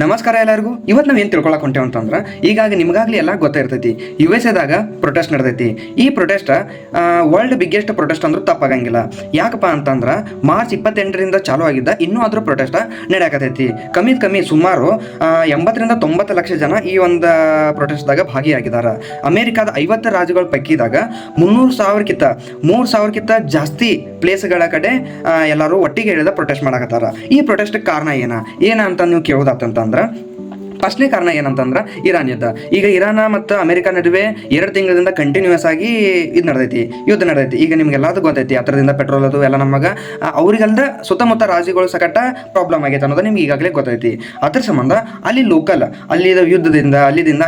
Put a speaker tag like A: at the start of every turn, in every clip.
A: ನಮಸ್ಕಾರ ಎಲ್ಲರಿಗೂ. ಇವತ್ತು ನಾವು ಏನು ತಿಳ್ಕೊಳಕ್ ಹೊಂಟೇವೆ ಅಂತಂದ್ರೆ, ಈಗಾಗಿ ನಿಮಗಾಗ್ಲಿ ಎಲ್ಲ ಗೊತ್ತಿರ್ತೈತಿ, USA ಪ್ರೊಟೆಸ್ಟ್ ನಡೆದೈತಿ. ಈ ಪ್ರೊಟೆಸ್ಟ್ ವರ್ಲ್ಡ್ ಬಿಗ್ಗೆಸ್ಟ್ ಪ್ರೊಟೆಸ್ಟ್ ಅಂದ್ರೂ ತಪ್ಪಾಗಂಗಿಲ್ಲ. ಯಾಕಪ್ಪ ಅಂತಂದ್ರೆ ಮಾರ್ಚ್ 28ರಿಂದ ಚಾಲೂ ಆಗಿದ್ದ ಇನ್ನೂ ಅದ್ರ ಪ್ರೊಟೆಸ್ಟ್ ನಡೆಯಕತೈತಿ. ಕಮ್ಮಿ ಸುಮಾರು 80ರಿಂದ 90 ಲಕ್ಷ ಜನ ಈ ಒಂದು ಪ್ರೊಟೆಸ್ಟ್ದಾಗ ಭಾಗಿಯಾಗಿದ್ದಾರೆ. ಅಮೆರಿಕಾದ 50 ರಾಜ್ಯಗಳ ಪೈಕಿದಾಗ 3,000ಕ್ಕಿಂತ ಜಾಸ್ತಿ ಪ್ಲೇಸ್ಗಳ ಕಡೆ ಎಲ್ಲರೂ ಒಟ್ಟಿಗೆ ಹಿಡಿದ ಪ್ರೊಟೆಸ್ಟ್ ಮಾಡಕತ್ತಾರ. ಈ ಪ್ರೊಟೆಸ್ಟ್ ಕಾರಣ ಏನಂತ ನೀವು ಕೇಳೋದಾತಂತಂದ್ರೆ, ಫಸ್ಟ್ನೇ ಕಾರಣ ಏನಂತಂದ್ರೆ ಇರಾನ್ ಯುದ್ಧ. ಈಗ ಇರಾನ್ ಮತ್ತು ಅಮೆರಿಕ ನಡುವೆ 2 ತಿಂಗಳಿಂದ ಕಂಟಿನ್ಯೂಸ್ ಆಗಿ ಯುದ್ಧ ನಡೆದೈತಿ. ಈಗ ನಿಮ್ಗೆಲ್ಲದು ಗೊತ್ತೈತಿ, ಹತ್ರದಿಂದ ಪೆಟ್ರೋಲ್ ಅದು ಎಲ್ಲ ನಮಗೆ ಅವ್ರಿಗಲ್ದ ಸುತ್ತಮುತ್ತ ರಾಜ್ಯಗಳು ಸಕಟ ಪ್ರಾಬ್ಲಮ್ ಆಗೈತೆ ಅನ್ನೋದು ನಿಮ್ಗೆ ಈಗಾಗಲೇ ಗೊತ್ತೈತಿ. ಅದ್ರ ಸಂಬಂಧ ಅಲ್ಲಿ ಯುದ್ಧದಿಂದ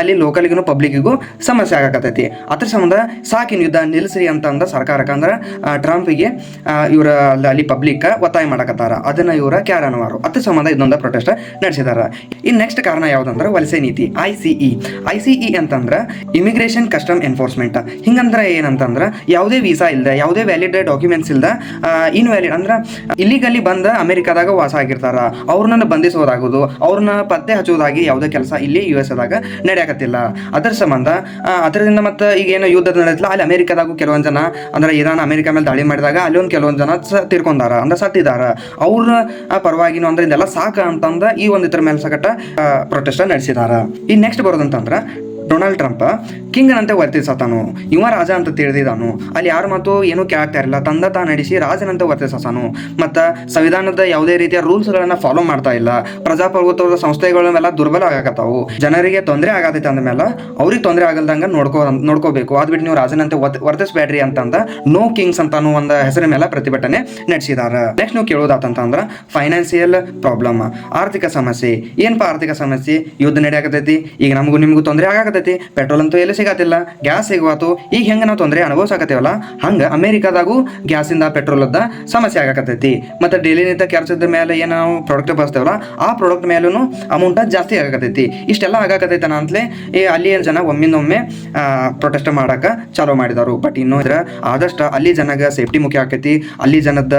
A: ಅಲ್ಲಿ ಲೋಕಲ್ಗೂ ಪಬ್ಲಿಕ್ಕಿಗೂ ಸಮಸ್ಯೆ ಆಗಕತ್ತೈತಿ. ಅದ್ರ ಸಂಬಂಧ ಸಾಕಿನ ಯುದ್ಧ ನಿಲ್ಲಿಸ್ರಿ ಅಂತಂದ ಸರ್ಕಾರಕ್ಕೆ ಅಂದ್ರೆ ಟ್ರಂಪಿಗೆ ಇವರ ಅಲ್ಲಿ ಪಬ್ಲಿಕ್ ಒತ್ತಾಯ ಮಾಡಕತ್ತಾರ. ಅದನ್ನ ಇವರ ಕ್ಯಾರನವಾರು. ಅದ್ರ ಸಂಬಂಧ ಇದೊಂದು ಪ್ರೊಟೆಸ್ಟ್ ನಡೆಸಿದಾರ. ಇನ್ನು ನೆಕ್ಸ್ಟ್ ಕಾರಣ ಯಾವ್ದಂದ್ರೆ ವಲಸೆ ನೀತಿ, ICE ಅಂತಂದ್ರೆ ಇಮಿಗ್ರೇಷನ್ ಕಸ್ಟಮ್ ಎನ್ಫೋರ್ಸ್ಮೆಂಟ್. ಹಿಂಗಂದ್ರೆ ಏನಂತಂದ್ರೆ ಯಾವುದೇ ವೀಸಾ ಇಲ್ಲದೆ, ಯಾವುದೇ ವ್ಯಾಲಿಡ್ ಡಾಕ್ಯುಮೆಂಟ್ಸ್ ಇಲ್ಲದೆ ಇನ್ವ್ಯಾಲಿಡ್ ಅಂದ್ರೆ ಇಲ್ಲಿಗಲ್ಲಿ ಬಂದ ಅಮೆರಿಕಾದಾಗ ವಾಸ ಆಗಿರ್ತಾರ, ಅವ್ರನ್ನ ಬಂಧಿಸೋದಾಗೋದು, ಅವ್ರನ್ನ ಪತ್ತೆ ಹಚ್ಚೋದಾಗಿ ಯಾವುದೇ ಕೆಲಸ ಇಲ್ಲಿ USA ನಡೆಯಕತ್ತಿಲ್ಲ. ಅದರ ಸಂಬಂಧ ಅದರಿಂದ ಮತ್ತೆ ಈಗೇನು ಯುದ್ಧ ನಡೆದಿಲ್ಲ, ಅಲ್ಲಿ ಅಮೆರಿಕಾದಾಗೂ ಕೆಲವೊಂದು ಜನ ಅಂದ್ರೆ ಇರಾನ್ ಅಮೆರಿಕ ಮೇಲೆ ದಾಳಿ ಮಾಡಿದಾಗ ಅಲ್ಲಿ ಒಂದು ಕೆಲವೊಂದು ಜನ ತೀರ್ಕೊಂಡಾರ, ಅಂದ್ರೆ ಸತ್ತಿದಾರ. ಅವ್ರ ಪರವಾಗಿನೂ ಅಂದ್ರೆ ಇದೆಲ್ಲ ಸಾಕ ಅಂತಂದ ಈ ಒಂದು ಇದ್ರ ಮೇಲೆ ಸಕಟ ಪ್ರೊಟೆಸ್ಟ್ ನಡೆಸಿದಾರ. ಈ ನೆಕ್ಸ್ಟ್ ಬರೋದಂತಂದ್ರೆ ಡೊನಾಲ್ಡ್ ಟ್ರಂಪ್ ಕಿಂಗನಂತೆ ವರ್ತಿಸತಾನು, ಇವ ರಾಜ ಅಂತ ತಿಳಿದಿದ್ದಾನು. ಅಲ್ಲಿ ಯಾರ ಮಾತು ಏನೂ ಕೇಳ್ತಾ ಇರಲಿಲ್ಲ, ತಂದ ನಡೆಸಿ ರಾಜನಂತೆ ವರ್ತಿಸಾನು. ಮತ್ತು ಸಂವಿಧಾನದ ಯಾವುದೇ ರೀತಿಯ ರೂಲ್ಸ್ಗಳನ್ನ ಫಾಲೋ ಮಾಡ್ತಾ ಇಲ್ಲ. ಪ್ರಜಾಪ್ರಭುತ್ವದ ಸಂಸ್ಥೆಗಳೆಲ್ಲ ದುರ್ಬಲ ಆಗಕತ್ತಾವು. ಜನರಿಗೆ ತೊಂದರೆ ಆಗತೈತೆ ಅಂದಮೇಲೆ ಅವ್ರಿಗೆ ತೊಂದರೆ ಆಗಲ್ದಂಗೆ ನೋಡ್ಕೋಬೇಕು. ಅದ್ಬಿಟ್ಟು ನೀವು ರಾಜನಂತೆ ವರ್ತಿಸ್ಬೇಡ್ರಿ ಅಂತಂದ ನೋ ಕಿಂಗ್ಸ್ ಅಂತಾನು ಒಂದು ಹೆಸರಿನ ಮೇಲೆ ಪ್ರತಿಭಟನೆ ನಡೆಸಿದಾರ. ನೆಕ್ಸ್ಟ್ ನೀವು ಕೇಳೋದಾತಂತಂದ್ರೆ ಫೈನಾನ್ಸಿಯಲ್ ಪ್ರಾಬ್ಲಮ್, ಆರ್ಥಿಕ ಸಮಸ್ಯೆ. ಏನಪ್ಪ ಆರ್ಥಿಕ ಸಮಸ್ಯೆ? ಯುದ್ಧ ನಡೆಯಕತೈತಿ, ಈಗ ನಿಮಗೂ ತೊಂದರೆ ಆಗಕತ್ತೈತಿ. ಪೆಟ್ರೋಲ್ ಅಂತೂ ಎಲ್ಲಿ ಸಿಗತ್ತಿಲ್ಲ, ಗ್ಯಾಸ್ ಸಿಗುವತ್ತು. ಈಗ ಹೆಂಗೆ ನಾವು ತೊಂದರೆ ಅನುಭವಿಸಾಕತ್ತೀವಲ್ಲ, ಹಂಗೆ ಅಮೆರಿಕಾದಾಗೂ ಗ್ಯಾಸಿಂದ ಪೆಟ್ರೋಲದ ಸಮಸ್ಯೆ ಆಗಕತ್ತೈತಿ. ಮತ್ತು ಡೈಲಿ ನಿಂತ ಕೆಲಸದ ಮೇಲೆ ಏನು ನಾವು ಪ್ರಾಡಕ್ಟ್ ಬಳಸ್ತೇವಲ್ಲ, ಆ ಪ್ರಾಡಕ್ಟ್ ಮೇಲೂ ಅಮೌಂಟ್ ಜಾಸ್ತಿ ಆಗಕತ್ತೈತಿ. ಇಷ್ಟೆಲ್ಲ ಆಗಕತ್ತೈತನ ಅಂತಲೇ ಅಲ್ಲಿ ಜನ ಒಮ್ಮಿಂದೊಮ್ಮೆ ಪ್ರೊಟೆಸ್ಟ್ ಮಾಡಕ್ಕೆ ಚಾಲೂ ಮಾಡಿದರು. ಬಟ್ ಇನ್ನೂ ಆದಷ್ಟು ಅಲ್ಲಿ ಜನಗೆ ಸೇಫ್ಟಿ ಮುಖ್ಯ ಆಕೈತಿ. ಅಲ್ಲಿ ಜನದ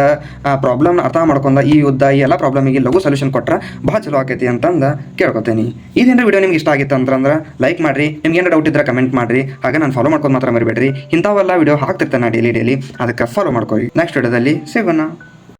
A: ಪ್ರಾಬ್ಲಮ್ ಅರ್ಥ ಮಾಡ್ಕೊಂಡ ಈ ಯುದ್ಧ ಈ ಎಲ್ಲ ಪ್ರಾಬ್ಲಮಿಗೆ ಲಘು ಸೊಲ್ಯೂಷನ್ ಕೊಟ್ರೆ ಭಾಳ ಚಲೋ ಆಕೈತಿ ಅಂತಂದು ಕೇಳ್ಕೊತೀನಿ. ಇದೇನಾರ ವಿಡಿಯೋ ನಿಮ್ಗೆ ಇಷ್ಟ ಆಗಿತ್ತು ಅಂತಂದ್ರೆ ಲೈಕ್ ಮಾಡಿರಿ. ನಿಮ್ಗೆ ಏನಾರ ಡೌಟ್ ಇದ್ರೆ ಕಮೆಂಟ್ ಮಾಡಿರಿ. ಹಾಗೆ ನಾನು ಫಾಲೋ ಮಾಡ್ಕೊಂಡು ಮಾತ್ರ ಮರಿಬೇಡ್ರಿ. ಇಂಥವೆಲ್ಲ ವಿಡಿಯೋ ಹಾಕ್ತಿರ್ತಾನೆ ಡೈಲಿ, ಅದಕ್ಕೆ ಫಾಲೋ ಮಾಡ್ಕೊರಿ. ನೆಕ್ಸ್ಟ್ ವಿಡಿಯೋದಲ್ಲಿ ಸಿಗೋಣ.